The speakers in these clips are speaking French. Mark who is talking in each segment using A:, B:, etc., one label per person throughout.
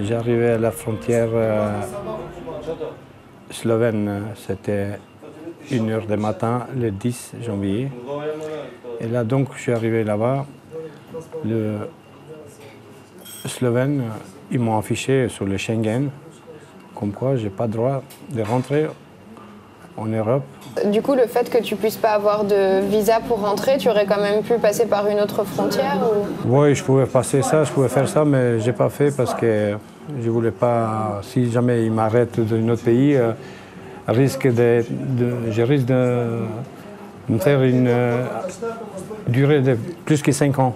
A: J'arrivais à la frontière slovène, c'était 1h du matin, le 10 janvier. Et là donc, je suis arrivé là-bas. Le Slovène, ils m'ont affiché sur le Schengen, comme quoi je n'ai pas le droit de rentrer en Europe.
B: Du coup, le fait que tu puisses pas avoir de visa pour rentrer, tu aurais quand même pu passer par une autre frontière ou...
A: Oui, je pouvais passer ça, je pouvais faire ça, mais je n'ai pas fait parce que je voulais pas, si jamais ils m'arrêtent dans un autre pays, je risque de me faire une durée de plus que 5 ans.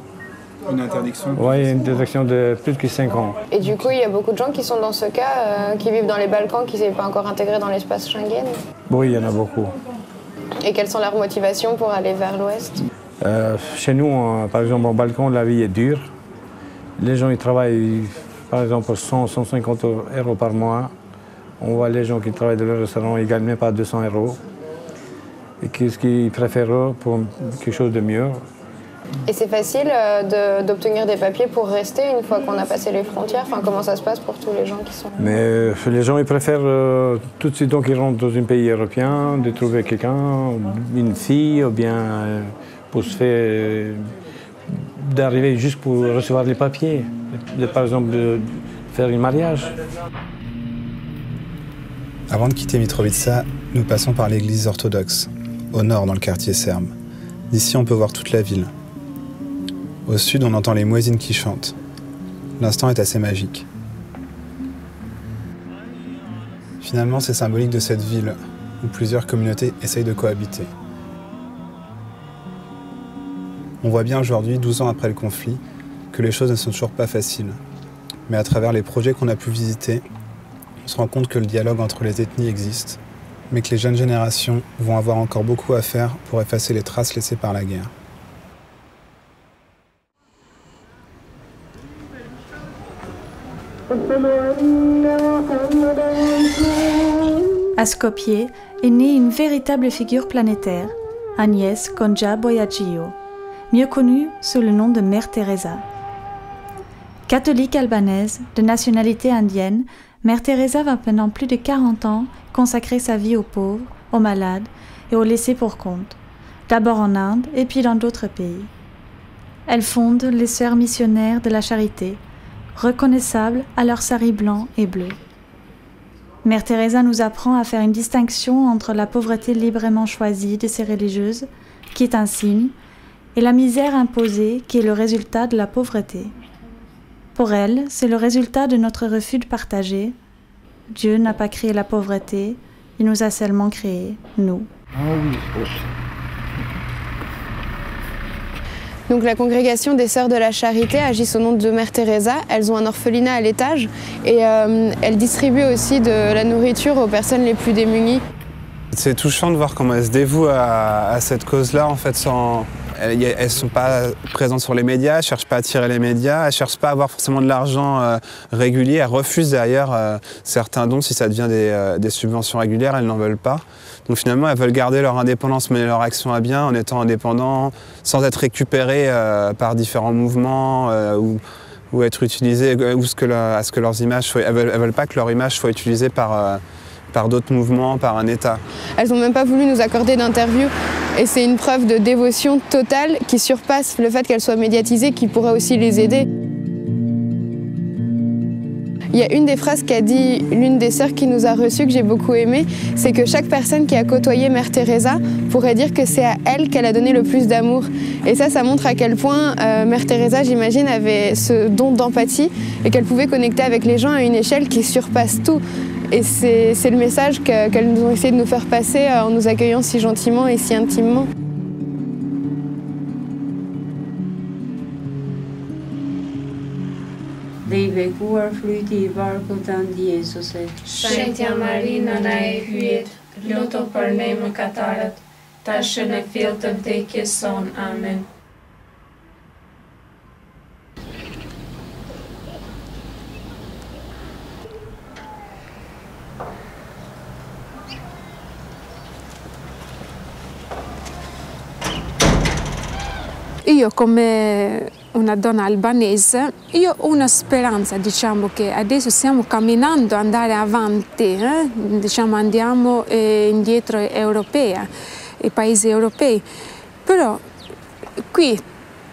C: Une interdiction?
A: Oui, une interdiction de plus que 5 ans.
B: Et du coup, il y a beaucoup de gens qui sont dans ce cas, qui vivent dans les Balkans, qui ne sont pas encore intégrés dans l'espace Schengen?
A: Oui, il y en a beaucoup.
B: Et quelles sont leurs motivations pour aller vers l'ouest?
A: Chez nous, par exemple, au Balkan, la vie est dure. Les gens ils travaillent, par exemple, 100, 150 € par mois. On voit les gens qui travaillent dans le restaurant, ils ne gagnent même pas 200 €. Et qu'est-ce qu'ils préfèrent pour quelque chose de mieux?
B: Et c'est facile d'obtenir des papiers pour rester une fois qu'on a passé les frontières? Enfin, comment ça se passe pour tous les gens qui sont...
A: Mais les gens ils préfèrent tout de suite donc ils rentrent dans un pays européen, de trouver quelqu'un, une fille, ou bien pour se faire d'arriver juste pour recevoir les papiers, par exemple de faire un mariage.
C: Avant de quitter Mitrovica, nous passons par l'église orthodoxe, au nord dans le quartier serbe. D'ici on peut voir toute la ville. Au sud, on entend les muezzins qui chantent. L'instant est assez magique. Finalement, c'est symbolique de cette ville où plusieurs communautés essayent de cohabiter. On voit bien aujourd'hui, 12 ans après le conflit, que les choses ne sont toujours pas faciles. Mais à travers les projets qu'on a pu visiter, on se rend compte que le dialogue entre les ethnies existe, mais que les jeunes générations vont avoir encore beaucoup à faire pour effacer les traces laissées par la guerre.
D: À Skopje est née une véritable figure planétaire, Agnès Konja Boiagiu, mieux connue sous le nom de Mère Teresa. Catholique albanaise de nationalité indienne, Mère Teresa va pendant plus de 40 ans consacrer sa vie aux pauvres, aux malades et aux laissés pour compte, d'abord en Inde et puis dans d'autres pays. Elle fonde les Sœurs missionnaires de la Charité, reconnaissables à leur sari blanc et bleu. Mère Teresa nous apprend à faire une distinction entre la pauvreté librement choisie de ces religieuses, qui est un signe, et la misère imposée, qui est le résultat de la pauvreté. Pour elle, c'est le résultat de notre refus de partager. Dieu n'a pas créé la pauvreté, il nous a seulement créés, nous.
B: Donc la congrégation des Sœurs de la Charité agit au nom de Mère Teresa. Elles ont un orphelinat à l'étage et elles distribuent aussi de la nourriture aux personnes les plus démunies.
C: C'est touchant de voir comment elles se dévouent à cette cause-là, en fait, Elles ne sont pas présentes sur les médias, elles ne cherchent pas à attirer les médias, elles ne cherchent pas à avoir forcément de l'argent régulier, elles refusent d'ailleurs certains dons si ça devient des subventions régulières, elles n'en veulent pas. Donc finalement, elles veulent garder leur indépendance, mener leur action à bien en étant indépendants, sans être récupérées par différents mouvements ou être utilisées, à ce que leurs images elles veulent pas que leur image soit utilisée par d'autres mouvements, par un État.
B: Elles n'ont même pas voulu nous accorder d'interview et c'est une preuve de dévotion totale qui surpasse le fait qu'elles soient médiatisées, qui pourrait aussi les aider. Il y a une des phrases qu'a dit l'une des sœurs qui nous a reçues que j'ai beaucoup aimée, c'est que chaque personne qui a côtoyé Mère Teresa pourrait dire que c'est à elle qu'elle a donné le plus d'amour. Et ça montre à quel point Mère Teresa, j'imagine, avait ce don d'empathie et qu'elle pouvait connecter avec les gens à une échelle qui surpasse tout. Et c'est le message qu'elles nous ont essayé de nous faire passer en nous accueillant si gentiment et si intimement.
E: Shentia Marina na e hyet, luto për ne mëkatarët, tash në fill të vdekjes son. Amen.
B: Io come
F: una donna albanese, io ho una speranza, diciamo, che adesso stiamo camminando, andare avanti, diciamo andiamo indietro europea, i paesi europei, però qui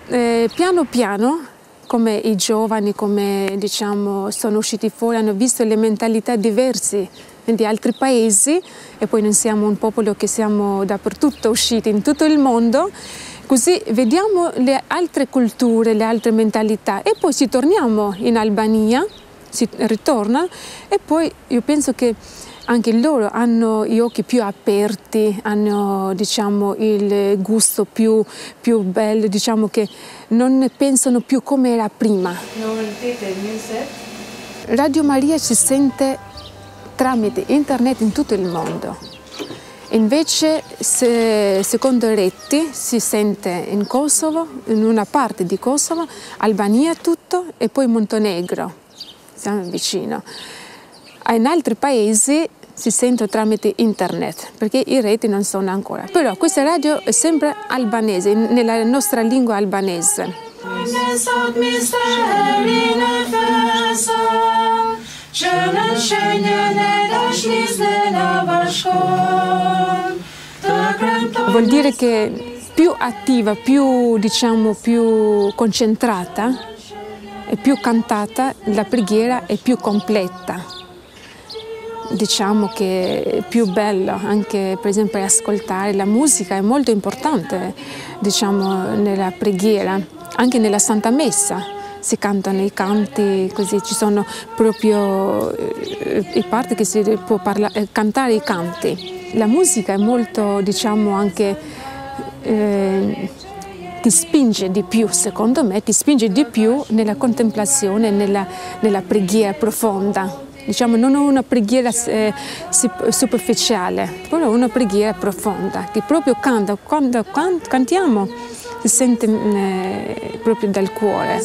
F: piano piano, come i giovani, come diciamo, sono usciti fuori, hanno visto le mentalità diverse di altri paesi e poi noi siamo un popolo che siamo dappertutto usciti in tutto il mondo, così vediamo le altre culture, le altre mentalità e poi ci torniamo in Albania, si ritorna e poi io penso che anche loro hanno gli occhi più aperti, hanno diciamo, il gusto più bello, diciamo che non pensano più come era prima. Radio Maria ci sente tramite internet in tutto il mondo. Invece, secondo Reti, si sente in Kosovo, in una parte di Kosovo, Albania tutto e poi Montenegro, siamo vicino. In altri paesi si sente tramite internet, perché i reti non sono ancora. Però questa radio è sempre albanese, nella nostra lingua albanese. Vuol dire che più attiva, più, diciamo, più concentrata e più cantata, la preghiera è più completa. Diciamo che è più bello anche per esempio ascoltare la musica, è molto importante diciamo, nella preghiera, anche nella Santa Messa si cantano i canti, così ci sono proprio i parti che si può cantare i canti. La musica è molto, diciamo, anche ti spinge di più, secondo me, ti spinge di più nella contemplazione, nella preghiera profonda. Diciamo, non una preghiera superficiale, però una preghiera profonda, che proprio canta, quando cantiamo si sente proprio dal cuore.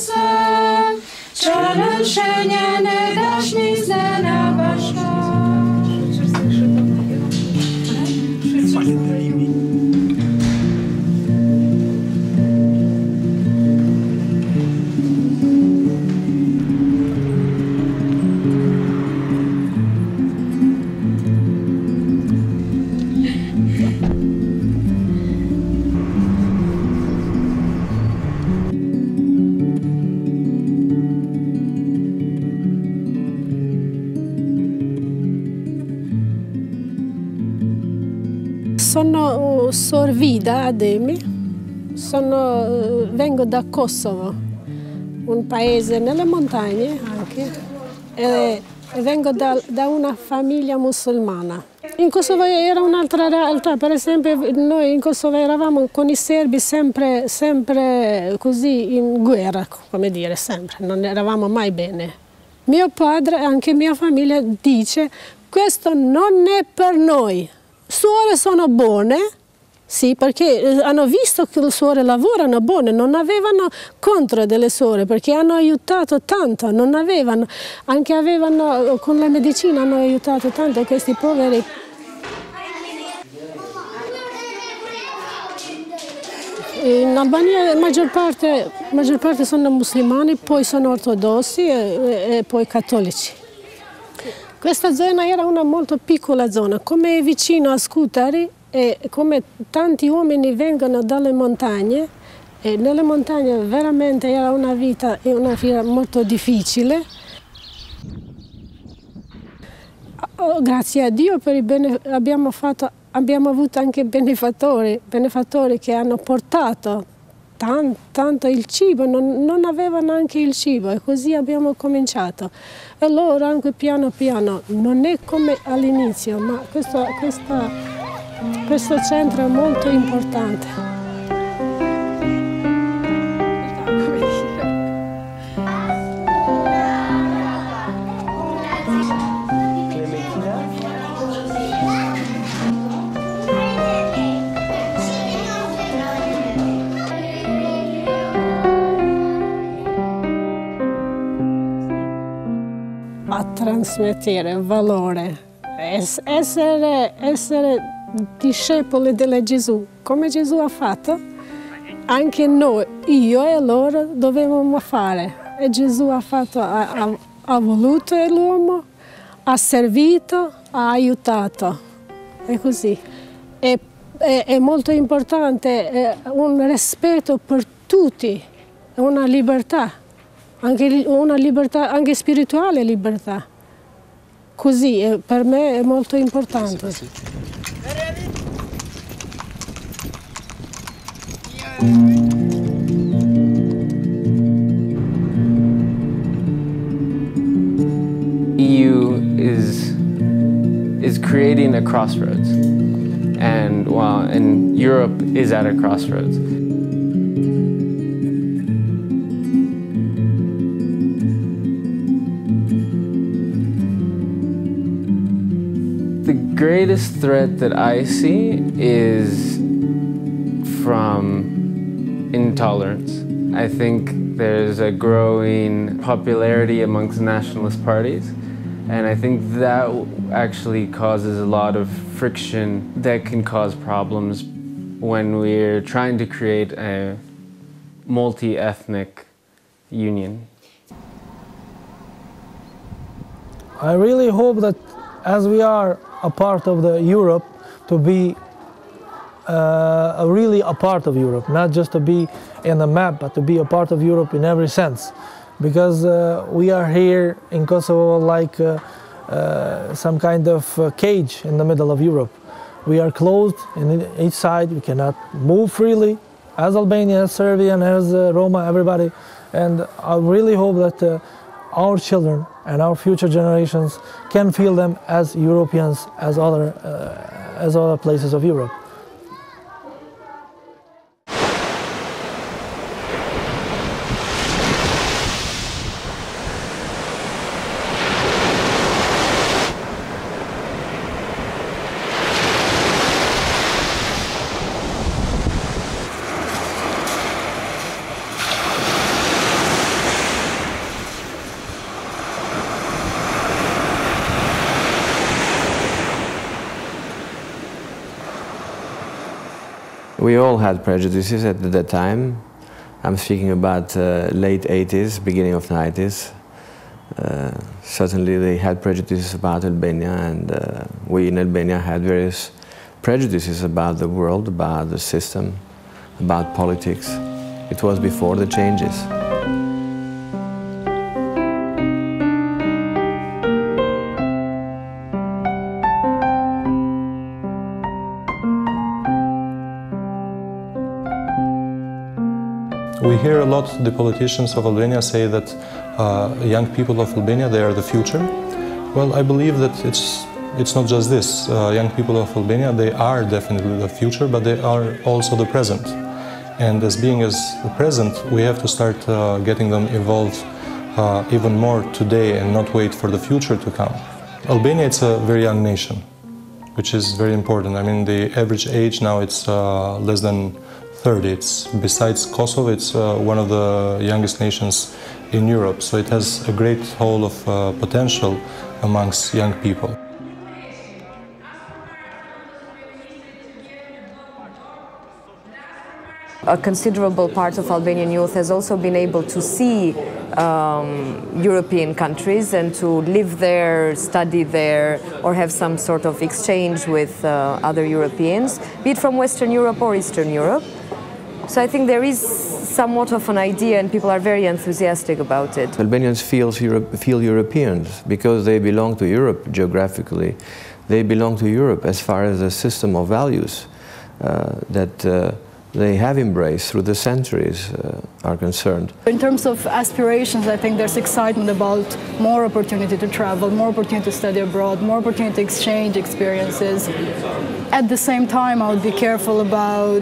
G: Sono Sor Vida Ademi, vengo da Kosovo, un paese nelle montagne anche, e vengo da una famiglia musulmana. In Kosovo era un'altra realtà, per esempio noi in Kosovo eravamo con i serbi sempre così in guerra, come dire, sempre, non eravamo mai bene. Mio padre e anche mia famiglia dice questo non è per noi. Suore sono buone, sì, perché hanno visto che le suore lavorano buone, non avevano contro delle suore perché hanno aiutato tanto, non avevano, anche avevano, con la medicina hanno aiutato tanto questi poveri. In Albania la maggior parte sono musulmani, poi sono ortodossi e poi cattolici. Questa zona era una molto piccola zona, come vicino a Scutari e come tanti uomini vengono dalle montagne e nelle montagne veramente era una vita molto difficile. Grazie a Dio per abbiamo avuto anche benefattori che hanno portato tanto il cibo, non avevano anche il cibo e così abbiamo cominciato. E loro anche piano piano, non è come all'inizio, ma questo centro è molto importante. A trasmettere valore, essere discepoli di Gesù, come Gesù ha fatto, anche noi, io e loro, dovevamo fare. E Gesù ha fatto, ha voluto l'uomo, ha servito, ha aiutato. È così. È molto importante un rispetto per tutti, una libertà, anche spirituale libertà. Così, per me è molto importante.
H: EU is creating a crossroads, and Europe is at a crossroads. The greatest threat that I see is from intolerance. I think there's a growing popularity amongst nationalist parties, and I think that actually causes a lot of friction that can cause problems when we're trying to create a multi-ethnic union.
I: I really hope that as we are a part of the Europe, to be really a part of Europe, not just to be in the map, but to be a part of Europe in every sense. Because we are here in Kosovo like some kind of cage in the middle of Europe. We are closed in each side, we cannot move freely, as Albania, as Serbia, and as Roma, everybody. And I really hope that our children and our future generations can feel them as Europeans, as other places of Europe.
J: We all had prejudices at that time. I'm speaking about late 80s, beginning of 90s. Certainly they had prejudices about Albania, and we in Albania had various prejudices about the world, about the system, about politics. It was before the changes.
K: We hear a lot the politicians of Albania say that young people of Albania, they are the future. Well, I believe that it's not just this. Young people of Albania, they are definitely the future, but they are also the present. And as being as the present, we have to start getting them involved even more today and not wait for the future to come. Albania, it's a very young nation, which is very important. I mean, the average age now it's less than 30. It's, besides Kosovo, it's one of the youngest nations in Europe, so it has a great deal of potential amongst young people.
L: A considerable part of Albanian youth has also been able to see European countries and to live there, study there, or have some sort of exchange with other Europeans, be it from Western Europe or Eastern Europe. So I think there is somewhat of an idea, and people are very enthusiastic about it.
J: Albanians feel Europeans because they belong to Europe geographically. They belong to Europe as far as a system of values that they have embraced through the centuries are concerned.
M: In terms of aspirations, I think there's excitement about more opportunity to travel, more opportunity to study abroad, more opportunity to exchange experiences. At the same time, I would be careful about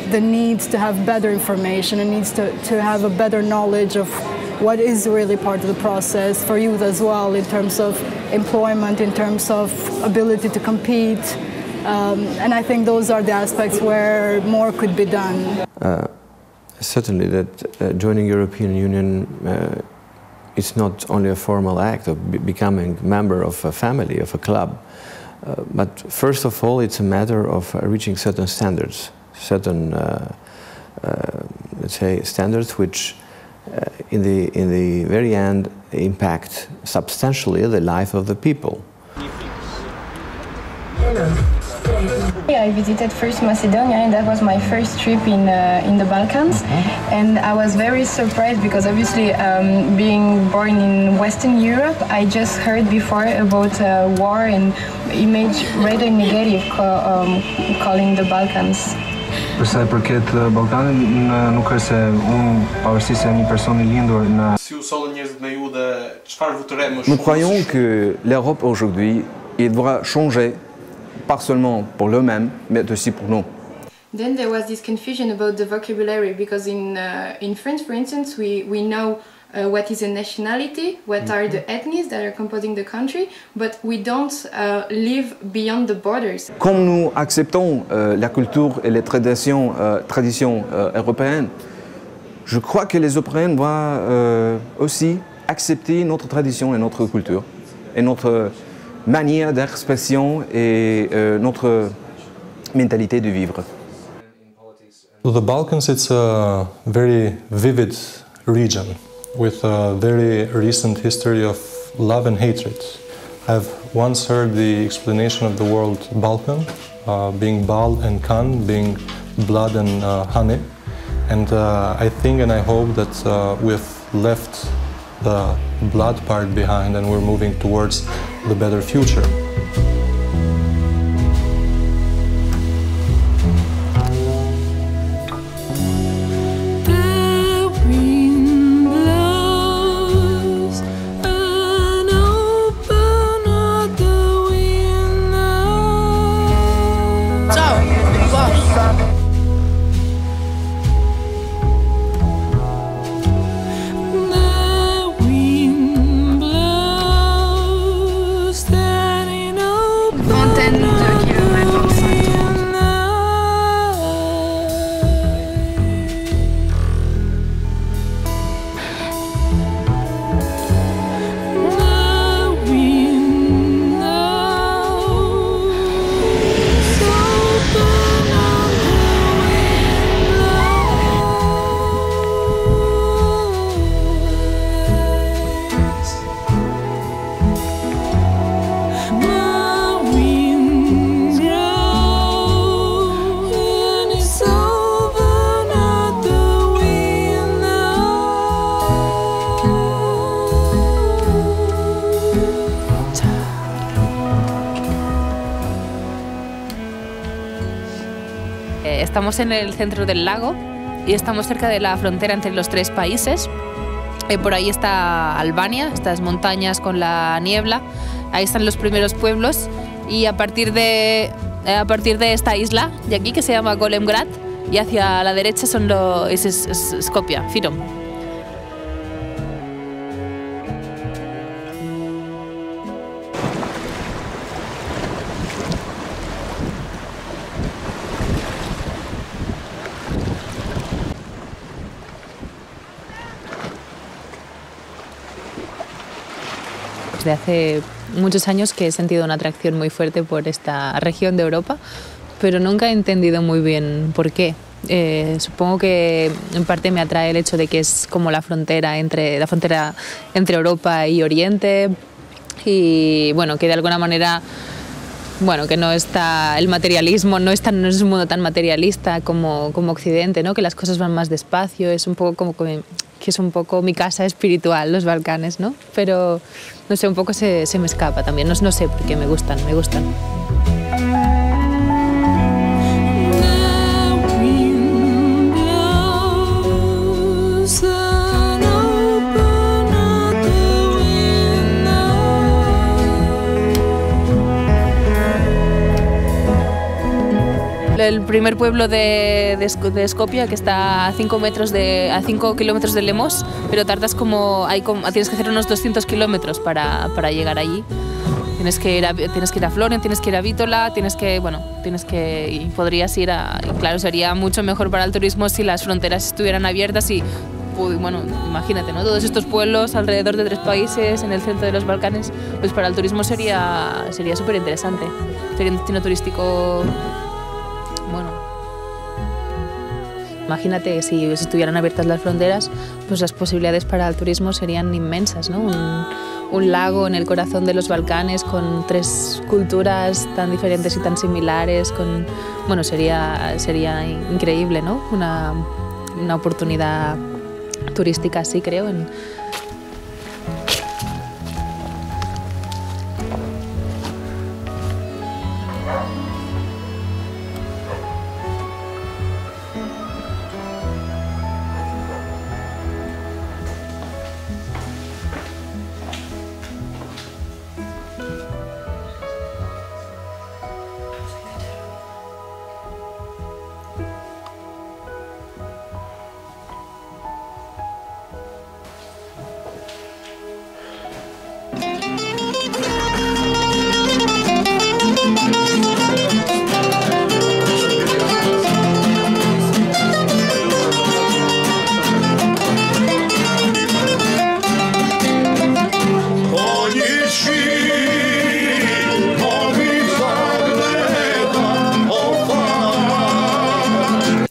M: the need to have better information and needs to have a better knowledge of what is really part of the process for youth as well, in terms of employment, in terms of ability to compete. And I think those are the aspects where more could be done.
J: Certainly that joining European Union it's not only a formal act of becoming a member of a family, of a club, but first of all it's a matter of reaching certain standards, certain let's say, standards which in the very end impact substantially the life of the people.
B: I visited first Macedonia, and that was my first trip in the Balkans. And I was very surprised because obviously being born in Western Europe, I just heard before about war and image rather negative calling the Balkans.
N: Përsa i përket Ballkanit, nuk është se unë pavarësisht se jam një person I lindur në
O: Nous croyons que l'Europe aujourd'hui, il devra changer, pas seulement pour l'eux-mêmes, mais aussi pour nous.
B: Then there was this confusion about the vocabulary because in French, for instance, we know what is a nationality, what are the ethnies that are composing the country, but we don't live beyond the borders.
O: Comme nous acceptons la culture et les traditions européennes, je crois que les Européens doivent aussi accepter notre tradition et notre culture, et notre manière d'expression et notre mentalité de vivre.
K: The Balkans, it's a very vivid region with a very recent history of love and hatred. I've once heard the explanation of the word Balkan, being Bal and Kan, being blood and honey. And I think and I hope that we've left the blood part behind and we're moving towards the better future.
P: Estamos en el centro del lago y estamos cerca de la frontera entre los tres países. Por ahí está Albania, estas montañas con la niebla. Ahí están los primeros pueblos y a partir de esta isla de aquí que se llama Golemgrad y hacia la derecha es Skopje, Fyrom. Desde hace muchos años que he sentido una atracción muy fuerte por esta región de Europa, pero nunca he entendido muy bien por qué. Supongo que en parte me atrae el hecho de que es como la frontera entre Europa y Oriente y bueno, que de alguna manera que no está el materialismo, no es un mundo tan materialista como Occidente, ¿no? Que las cosas van más despacio, es un poco como que es un poco mi casa espiritual, los Balcanes, ¿no? Pero, no sé, un poco se me escapa también, no sé por qué me gustan. El primer pueblo de Skopje, que está a 5 kilómetros de Lemos, pero tardas tienes que hacer unos 200 kilómetros para llegar allí. Tienes que ir a Florence, tienes que ir a Vítola, y podrías ir y claro, sería mucho mejor para el turismo si las fronteras estuvieran abiertas y, bueno, imagínate, ¿no? Todos estos pueblos alrededor de 3 países en el centro de los Balcanes, pues para el turismo sería súper interesante. Sería un destino turístico. Bueno. Imagínate, si estuvieran abiertas las fronteras, pues las posibilidades para el turismo serían inmensas, ¿no? Un lago en el corazón de los Balcanes con 3 culturas tan diferentes y tan similares, bueno, sería increíble, ¿no? Una oportunidad turística así, creo.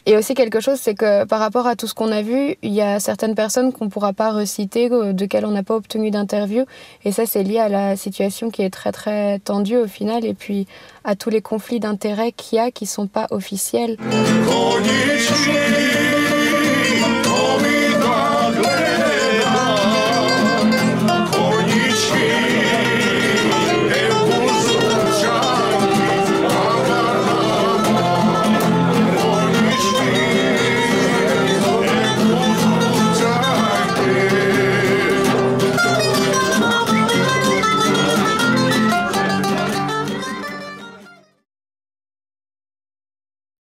B: Et aussi quelque chose, c'est que par rapport à tout ce qu'on a vu, il y a certaines personnes qu'on ne pourra pas reciter, desquelles on n'a pas obtenu d'interview. Et ça, c'est lié à la situation qui est très très tendue au final, et puis à tous les conflits d'intérêts qu'il y a qui ne sont pas officiels.